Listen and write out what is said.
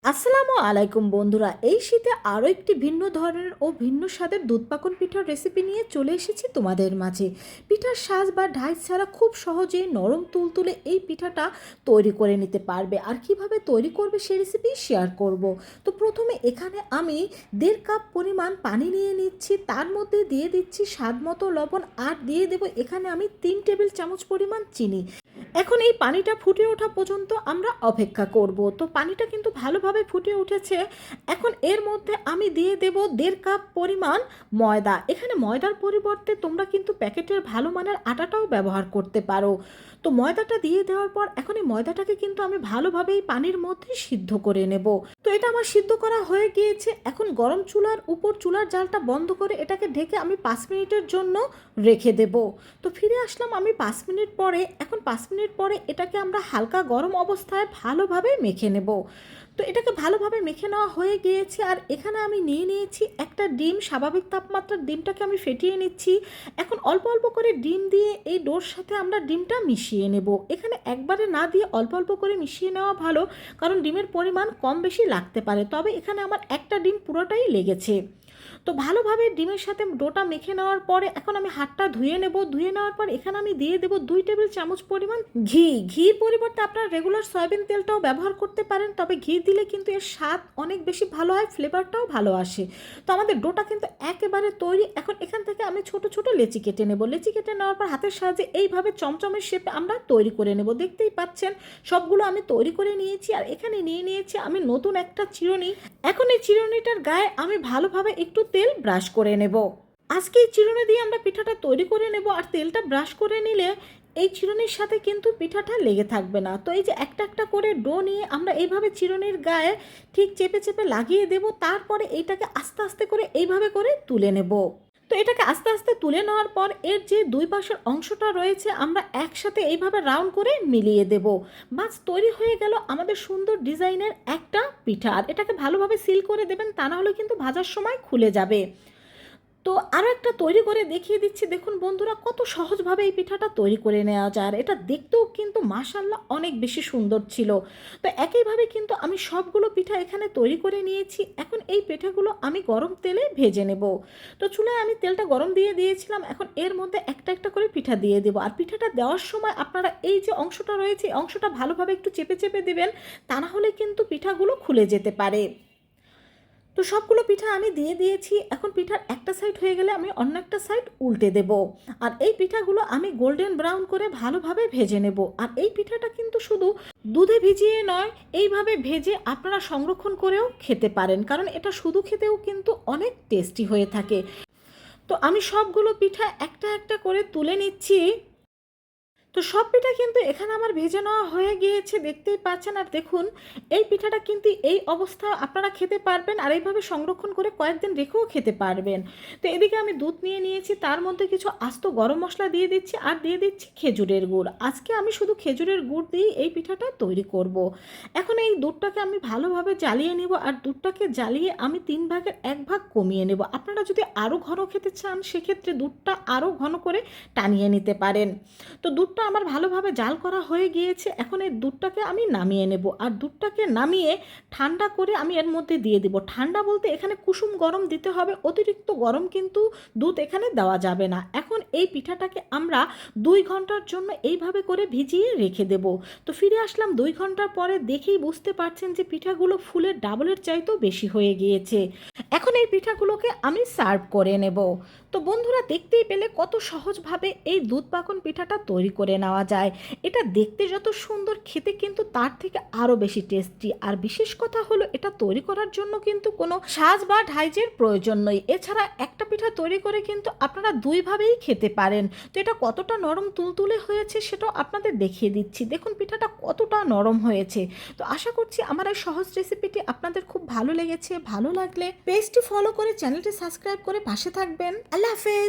আসসালামু আলাইকুম বন্ধুরা, এই শীতে আরও একটি ভিন্ন ধরনের ও ভিন্ন স্বাদের দুধ পাকন পিঠার রেসিপি নিয়ে চলে এসেছি তোমাদের মাঝে। পিঠার সাজ বা ঢাই ছাড়া খুব সহজেই নরম তুলতুলে এই পিঠাটা তৈরি করে নিতে পারবে। আর কিভাবে তৈরি করবে সেই রেসিপি শেয়ার করব। তো প্রথমে এখানে আমি 1.5 কাপ পরিমাণ পানি নিয়ে নিচ্ছি, তার মধ্যে দিয়ে দিচ্ছি স্বাদ মতো লবণ আর দিয়ে দেবো এখানে আমি 3 টেবিল চামচ পরিমাণ চিনি। এখন এই পানিটা ফুটে ওঠা পর্যন্ত আমরা অপেক্ষা করব। তো পানিটা কিন্তু ভালোভাবে ফুটে উঠেছে। এখন এর মধ্যে আমি দিয়ে দেব 1.5 কাপ পরিমাণ ময়দা। এখানে ময়দার পরিবর্তে তোমরা কিন্তু প্যাকেটের ভালো মানের আটাটাও ব্যবহার করতে পারো। তো ময়দাটা দিয়ে দেওয়ার পর এখন এই ময়দাটাকে কিন্তু আমি ভালোভাবে এই পানির মধ্যে সিদ্ধ করে নেব। তো এটা আমার সিদ্ধ করা হয়ে গিয়েছে। এখন গরম চুলার উপর চুলার জালটা বন্ধ করে এটাকে ঢেকে আমি 5 মিনিটের জন্য রেখে দেব। তো ফিরে আসলাম আমি 5 মিনিট পরে। এখন 5 মিনিট পরে এটাকে আমরা হালকা গরম অবস্থায় ভালোভাবে মেখে নেব। তো এটাকে ভালোভাবে মেখে নেওয়া হয়ে গিয়েছে। আর এখানে আমি নিয়ে নিয়েছি একটা ডিম। স্বাভাবিক তাপমাত্রার ডিমটাকে আমি ফেটিয়ে নিচ্ছি। এখন অল্প অল্প করে ডিম দিয়ে এই ডোর সাথে আমরা ডিমটা মিশিয়ে নেব। এখানে একবারে না দিয়ে অল্প অল্প করে মিশিয়ে নেওয়া ভালো, কারণ ডিমের পরিমাণ কম বেশি লাগতে পারে। তবে এখানে আমার একটা ডিম পুরোটাই লেগেছে। তো ভালোভাবে ডিমের সাথে ডোটা মেখে নেওয়ার পরে এখন আমি হাতটা ধুয়ে নেব। ধুয়ে নেওয়ার পর এখানে আমি দিয়ে দেবো 2 টেবিল চামচ পরিমাণ ঘি। ঘির পরিবর্তে আপনারা রেগুলার সয়াবিন তেলটাও ব্যবহার করতে পারেন, তবে ঘি দিলে কিন্তু এর স্বাদ অনেক বেশি ভালো হয়, ফ্লেভারটাও ভালো আসে। তো আমাদের ডোটা কিন্তু একেবারে তৈরি। এখন এখান থেকে আমি ছোট ছোট লেচি কেটে নেব। লেচি কেটে নেওয়ার পর হাতের সাহায্যে এইভাবে চমচমের শেপে আমরা তৈরি করে নেব। দেখতেই পাচ্ছেন সবগুলো আমি তৈরি করে নিয়েছি। আর এখানে নিয়ে নিয়েছি আমি নতুন একটা চিরুনি। এখন এই চিরুনিটার গায়ে আমি ভালোভাবে একটু তেল ব্রাশ করে নেব। আজকে এই চিরুনি দিয়ে আমরা পিঠাটা তৈরি করে নেব। আর তেলটা ব্রাশ করে নিলে এই চিরুনির সাথে কিন্তু পিঠাটা লেগে থাকবে না। তো এই যে একটা একটা করে ডো নিয়ে আমরা এইভাবে চিরুনির গায়ে ঠিক চেপে চেপে লাগিয়ে দেব। তারপরে এইটাকে আস্তে আস্তে করে এইভাবে করে তুলে নেব। তো এটাকে আস্তে আস্তে তুলে নেওয়ার পর এর যে দুই পাশের অংশটা রয়েছে আমরা একসাথে এইভাবে রাউন্ড করে মিলিয়ে দেব। বাস তৈরি হয়ে গেল আমাদের সুন্দর ডিজাইনের একটা পিঠা। আর এটাকে ভালোভাবে সিল করে দেবেন, তা না হলে কিন্তু ভাজার সময় খুলে যাবে। তো আরও একটা তৈরি করে দেখিয়ে দিচ্ছি। দেখুন বন্ধুরা, কত সহজভাবে এই পিঠাটা তৈরি করে নেওয়া যায়। আর এটা দেখতেও কিন্তু মাশাআল্লাহ অনেক বেশি সুন্দর ছিল। তো একইভাবে কিন্তু আমি সবগুলো পিঠা এখানে তৈরি করে নিয়েছি। এখন এই পিঠাগুলো আমি গরম তেলে ভেজে নেব। তো চুলায় আমি তেলটা গরম দিয়ে দিয়েছিলাম। এখন এর মধ্যে একটা একটা করে পিঠা দিয়ে দেবো। আর পিঠাটা দেওয়ার সময় আপনারা এই যে অংশটা রয়েছে এই অংশটা ভালোভাবে একটু চেপে চেপে দেবেন, তা না হলে কিন্তু পিঠাগুলো খুলে যেতে পারে। তো সবগুলো পিঠা আমি দিয়ে দিয়েছি। এখন পিঠার একটা সাইড হয়ে গেলে আমি অন্য একটা সাইড উল্টে দেব। আর এই পিঠাগুলো আমি গোল্ডেন ব্রাউন করে ভালোভাবে ভেজে নেব। আর এই পিঠাটা কিন্তু শুধু দুধে ভিজিয়ে নয়, এইভাবে ভেজে আপনারা সংরক্ষণ করেও খেতে পারেন, কারণ এটা শুধু খেতেও কিন্তু অনেক টেস্টি হয়ে থাকে। তো আমি সবগুলো পিঠা একটা একটা করে তুলে নিচ্ছি। তো সব পিঠা কিন্তু এখানে আমার ভেজে নেওয়া হয়ে গিয়েছে, দেখতেই পাচ্ছেন। আর দেখুন এই পিঠাটা কিন্তু এই অবস্থা আপনারা খেতে পারবেন, আর এইভাবে সংরক্ষণ করে কয়েকদিন রেখেও খেতে পারবেন। তো এদিকে আমি দুধ নিয়ে নিয়েছি, তার মধ্যে কিছু আস্ত গরম মশলা দিয়ে দিচ্ছি আর দিয়ে দিচ্ছি খেজুরের গুড়। আজকে আমি শুধু খেজুরের গুড় দিয়েই এই পিঠাটা তৈরি করব। এখন এই দুধটাকে আমি ভালোভাবে জ্বালিয়ে নেব। আর দুধটাকে জ্বালিয়ে আমি 3 ভাগের 1 ভাগ কমিয়ে নেব। আপনারা যদি আরও ঘন খেতে চান সেক্ষেত্রে দুধটা আরও ঘন করে টানিয়ে নিতে পারেন। তো দুধটা আমার ভালোভাবে জাল করা হয়ে গিয়েছে। এখন এই দুধটাকে আমি নামিয়ে নেব। আর দুধটাকে নামিয়ে ঠান্ডা করে আমি এর মধ্যে দিয়ে দেব। ঠান্ডা বলতে এখানে কুসুম গরম দিতে হবে, অতিরিক্ত গরম কিন্তু দুধ এখানে দেওয়া যাবে না। এখন এই পিঠাটাকে আমরা 2 ঘন্টার জন্য এইভাবে করে ভিজিয়ে রেখে দেব। তো ফিরে আসলাম 2 ঘন্টার পরে। দেখেই বুঝতে পারছেন যে পিঠাগুলো ফুলের ডাবলের চাইতেও বেশি হয়ে গিয়েছে। এখন এই পিঠাগুলোকে আমি সার্ভ করে নেব। তো বন্ধুরা, দেখতেই পেলে কত সহজভাবে এই দুধ পাকন পিঠাটা তৈরি করে নেওয়া যায়। এটা দেখতে যত সুন্দর, খেতে কিন্তু তার থেকে আরও বেশি টেস্টি। আর বিশেষ কথা হলো এটা তৈরি করার জন্য কিন্তু কোনো সাজ বা ঢাইজের প্রয়োজন নেই। এছাড়া একটা পিঠা তৈরি করে কিন্তু আপনারা 2ভাবেই খেতে পারেন। তো এটা কতটা নরম তুলতুলে হয়েছে সেটাও আপনাদের দেখিয়ে দিচ্ছি। দেখুন পিঠাটা কতটা নরম হয়েছে। তো আশা করছি আমার এই সহজ রেসিপিটি আপনাদের খুব ভালো লেগেছে। ভালো লাগলে পেজটি ফলো করে চ্যানেলটি সাবস্ক্রাইব করে পাশে থাকবেন। আল্লাহ হাফেজ।